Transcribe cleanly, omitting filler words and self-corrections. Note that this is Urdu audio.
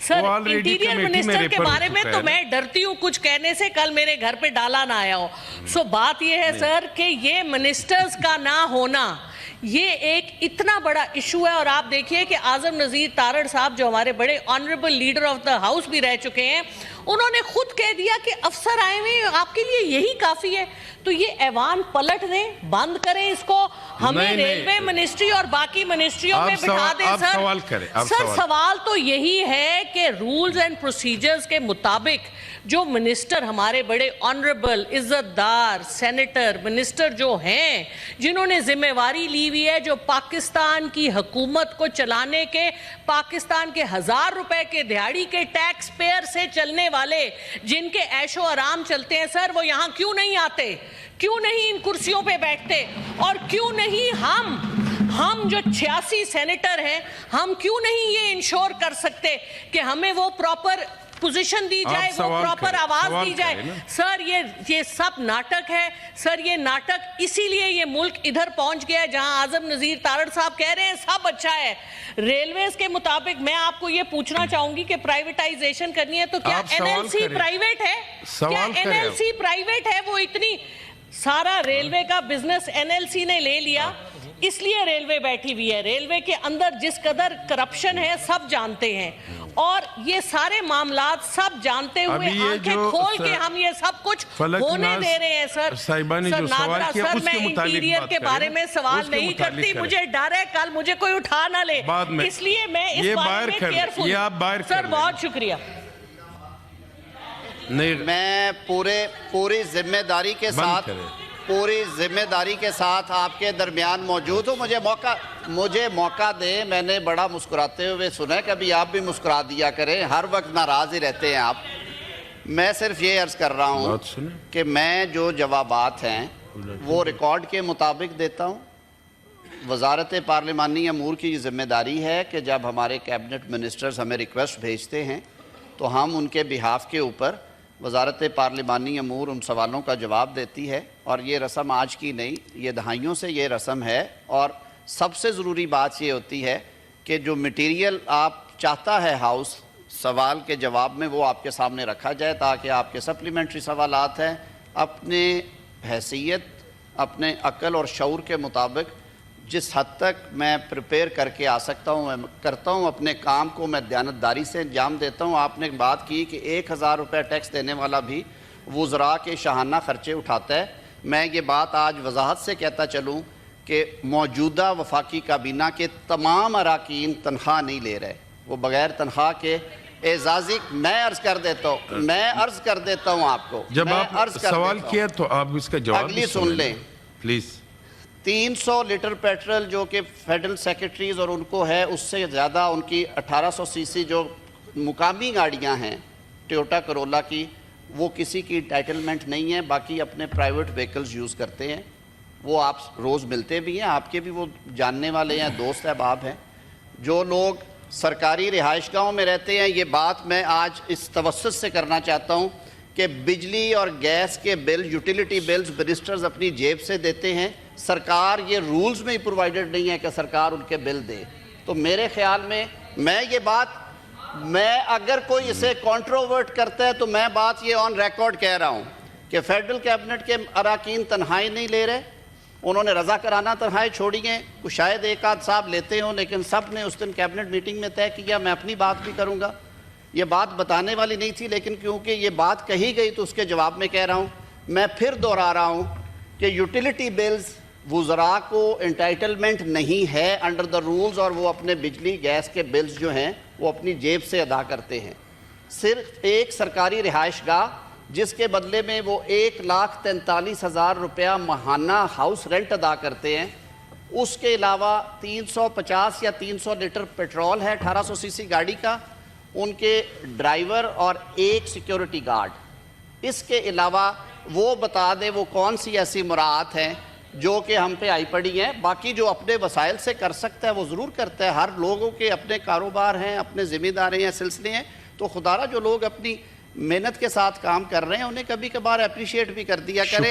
سر انٹیریئر منسٹر کے بارے میں تو میں ڈرتی ہوں کچھ کہنے سے، کل میرے گھر پہ ڈالا نہ آیا ہو. سو بات یہ ہے سر کہ یہ منسٹرز کا نہ ہونا یہ ایک اتنا بڑا ایشو ہے. اور آپ دیکھیے کہ اعظم نذیر تارڑ صاحب جو ہمارے بڑے honourable leader of the house بھی رہ چکے ہیں، انہوں نے خود کہہ دیا کہ افسر آئے ہوئے آپ کے لیے یہی کافی ہے. تو یہ ایوان پلٹ دیں، بند کریں اس کو، ہمیں ریلوے منسٹری اور باقی منسٹریوں میں بٹھا دیں. سر سوال تو یہی ہے کہ رولز اینڈ پروسیجرز کے مطابق جو منسٹر ہمارے بڑے آنریبل عزت دار سینیٹر منسٹر جو ہیں، جنہوں نے ذمہ واری لی ہوئی ہے، جو پاکستان کی حکومت کو چلانے کے، پاکستان کے 1000 روپے کے دہاڑی کے ٹیکس پیئر سے چلنے والے، جن کے عیش و آرام چلتے ہیں، سر وہ یہاں کیوں نہیں آتے؟ کیوں نہیں ان کرسیوں پہ بیٹھتے؟ اور کیوں نہیں ہم جو 86 سینیٹر ہیں، ہم کیوں نہیں یہ انشور کر سکتے کہ ہمیں وہ پراپر پوزیشن دی جائے، وہ پراپر آواز دی جائے؟ سر یہ سب ناٹک ہے. سر یہ ناٹک اسی لیے یہ ملک ادھر پہنچ گیا ہے جہاں اعظم نذیر تارڑ صاحب کہہ رہے ہیں سب اچھا ہے. ریلویز کے مطابق میں آپ کو یہ پوچھنا چاہوں گی کہ پرائیویٹائزیشن کرنی ہے تو کیا این ایل سی پرائیویٹ ہے؟ کیا این ایل سی پرائیویٹ ہے؟ وہ اتنی سارا ریلوے کا بزنس این ایل سی نے لے لیا، اس لیے ریلوے بیٹھی ہوئی ہے. ریلوے کے اندر جس قدر کرپشن ہے سب جانتے ہیں، اور یہ سارے معاملات سب جانتے ہوئے آنکھیں کھول کے ہم یہ سب کچھ ہونے دے رہے ہیں. سر نادرہ سر میں انٹیریئر کے بارے میں سوال نہیں کرتی، مجھے ڈر ہے کل مجھے کوئی اٹھا نہ لے، اس لیے میں اس بارے میں کیئرفل. سر بہت شکریہ. میں پوری ذمہ داری کے ساتھ آپ کے درمیان موجود ہوں. مجھے موقع دیں. میں نے بڑا مسکراتے ہوئے سنا، کبھی آپ بھی مسکرا دیا کریں، ہر وقت ناراض ہی رہتے ہیں آپ. میں صرف یہ عرض کر رہا ہوں کہ میں جو جوابات ہیں وہ ریکارڈ کے مطابق دیتا ہوں. وزارت پارلیمانی امور کی یہ ذمہ داری ہے کہ جب ہمارے کیبنٹ منسٹرز ہمیں ریکویسٹ بھیجتے ہیں تو ہم ان کے بہاف کے اوپر وزارت پارلیمانی امور ان سوالوں کا جواب دیتی ہے. اور یہ رسم آج کی نہیں، یہ دہائیوں سے یہ رسم ہے. اور سب سے ضروری بات یہ ہوتی ہے کہ جو مٹیریل آپ چاہتا ہے ہاؤس سوال کے جواب میں، وہ آپ کے سامنے رکھا جائے تاکہ آپ کے سپلیمنٹری سوالات ہیں اپنے حیثیت، اپنے عقل اور شعور کے مطابق جس حد تک میں پریپیئر کر کے آ سکتا ہوں میں کرتا ہوں. اپنے کام کو میں دیانتداری سے انجام دیتا ہوں. آپ نے بات کی کہ 1000 روپے ٹیکس دینے والا بھی وزراء کے شاہانہ خرچے اٹھاتا ہے. میں یہ بات آج وضاحت سے کہتا چلوں کہ موجودہ وفاقی کابینہ کے تمام اراکین تنخواہ نہیں لے رہے، وہ بغیر تنخواہ کے اعزازی. میں عرض کر دیتا ہوں آپ کو. جب آپ سوال کیا تو آپ اس کا جواب اگلی سن لیں پلیز. 300 لیٹر پیٹرول جو کہ فیڈرل سیکرٹریز اور ان کو ہے، اس سے زیادہ ان کی 1800 سی سی جو مقامی گاڑیاں ہیں ٹویوٹا کرولا کی، وہ کسی کی انٹائٹلمنٹ نہیں ہے. باقی اپنے پرائیویٹ وہیکلز یوز کرتے ہیں. وہ آپ روز ملتے بھی ہیں، آپ کے بھی وہ جاننے والے ہیں، دوست احباب ہیں. جو لوگ سرکاری رہائش گاہوں میں رہتے ہیں، یہ بات میں آج اس توسط سے کرنا چاہتا ہوں کہ بجلی اور گیس کے بل، یوٹیلیٹی بلز منسٹرز اپنی جیب سے دیتے ہیں. سرکار یہ رولز میں ہی پرووائڈڈ نہیں ہے کہ سرکار ان کے بل دے. تو میرے خیال میں یہ بات، میں اگر کوئی اسے کانٹروورٹ کرتا ہے تو میں بات یہ آن ریکارڈ کہہ رہا ہوں کہ فیڈرل کیبنٹ کے اراکین تنخواہیں نہیں لے رہے. انہوں نے رضا کرانہ تنخواہیں چھوڑی ہیں. شاید ایک آدھ صاحب لیتے ہوں، لیکن سب نے اس دن کیبنٹ میٹنگ میں طے کیا. میں اپنی بات بھی کروں گا. یہ بات بتانے والی نہیں تھی، لیکن کیونکہ یہ بات کہی گئی تو اس کے جواب میں کہہ رہا ہوں. میں پھر دوہرا رہا ہوں کہ یوٹیلیٹی بلز وزراء کو انٹائٹلمنٹ نہیں ہے انڈر دا رولز، اور وہ اپنے بجلی گیس کے بلز جو ہیں وہ اپنی جیب سے ادا کرتے ہیں. صرف ایک سرکاری رہائش گاہ جس کے بدلے میں وہ 1,43,000 روپیہ ماہانہ ہاؤس رینٹ ادا کرتے ہیں، اس کے علاوہ 350 یا 300 لیٹر پیٹرول ہے 1800 سی سی گاڑی کا، ان کے ڈرائیور اور ایک سیکیورٹی گارڈ. اس کے علاوہ وہ بتا دے وہ کون سی ایسی مراعات ہیں جو کہ ہم پہ آئی پڑی ہیں. باقی جو اپنے وسائل سے کر سکتا ہے وہ ضرور کرتا ہے. ہر لوگوں کے اپنے کاروبار ہیں، اپنے ذمہ داری ہیں، سلسلے ہیں. تو خدا را جو لوگ اپنی محنت کے ساتھ کام کر رہے ہیں انہیں کبھی کبھار اپریشیٹ بھی کر دیا کریں.